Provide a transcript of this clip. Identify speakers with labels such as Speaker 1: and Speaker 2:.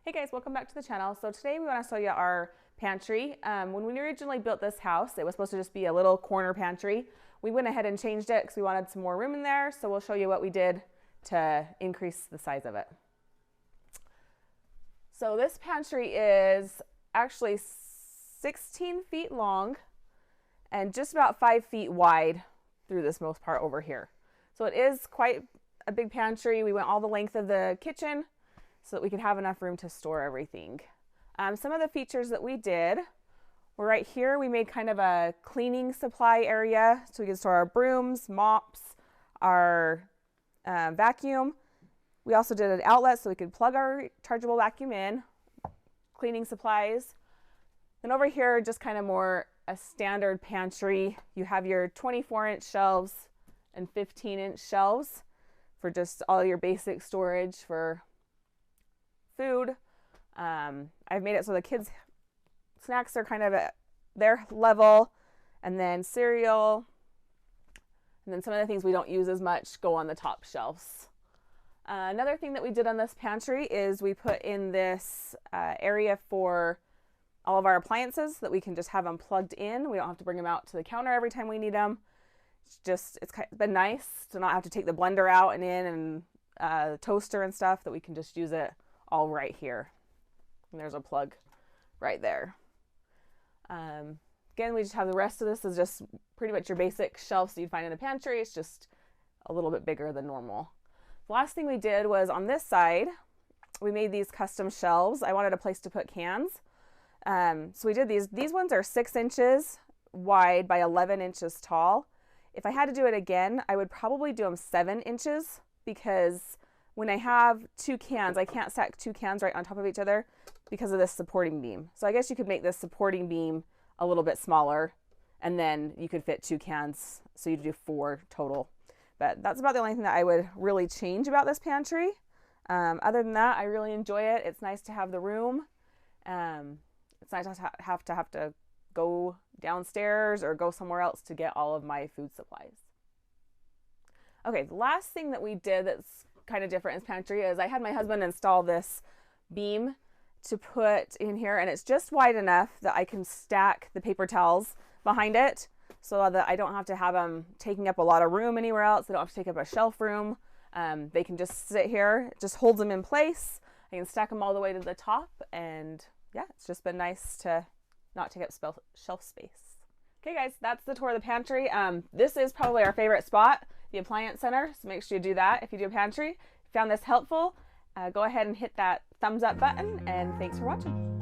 Speaker 1: Hey guys, welcome back to the channel. So today we want to show you our pantry. When we originally built this house, it was supposed to just be a little corner pantry. We went ahead and changed it because we wanted some more room in there. So we'll show you what we did to increase the size of it. So this pantry is actually 16 feet long and just about 5 feet wide through this most part over here. So it is quite a big pantry. We went all the length of the kitchen so that we could have enough room to store everything. Some of the features that we did were right here. We made kind of a cleaning supply area so we could store our brooms, mops, our vacuum. We also did an outlet so we could plug our chargeable vacuum in, cleaning supplies. Then over here, just kind of more a standard pantry. You have your 24-inch shelves and 15-inch shelves for just all your basic storage for food. I've made it so the kids' snacks are kind of at their level, and then cereal, and then some of the things we don't use as much go on the top shelves. Another thing that we did on this pantry is we put in this area for all of our appliances so that we can just have them plugged in. We don't have to bring them out to the counter every time we need them. It's been nice to not have to take the blender out and in and the toaster and stuff, that we can just use it all right here. And there's a plug right there. Again, we just have the rest of this is just pretty much your basic shelves that you'd find in a pantry. It's just a little bit bigger than normal. The last thing we did was on this side, we made these custom shelves. I wanted a place to put cans. So we did these. These ones are 6 inches wide by 11 inches tall. If I had to do it again, I would probably do them 7 inches, because when I have 2 cans, I can't stack 2 cans right on top of each other because of this supporting beam. So I guess you could make this supporting beam a little bit smaller, and then you could fit 2 cans, so you'd do 4 total. But that's about the only thing that I would really change about this pantry. Other than that, I really enjoy it. It's nice to have the room. It's nice to have to go downstairs or go somewhere else to get all of my food supplies. Okay, the last thing that we did that's kind of different in this pantry is I had my husband install this beam to put in here, and it's just wide enough that I can stack the paper towels behind it so that I don't have to have them taking up a lot of room anywhere else. They don't have to take up a shelf room. They can just sit here. It just holds them in place. I can stack them all the way to the top, and yeah, it's just been nice to not take up shelf space. Okay guys, that's the tour of the pantry. This is probably our favorite spot, the appliance center, so make sure you do that if you do a pantry. If you found this helpful, go ahead and hit that thumbs up button, and thanks for watching.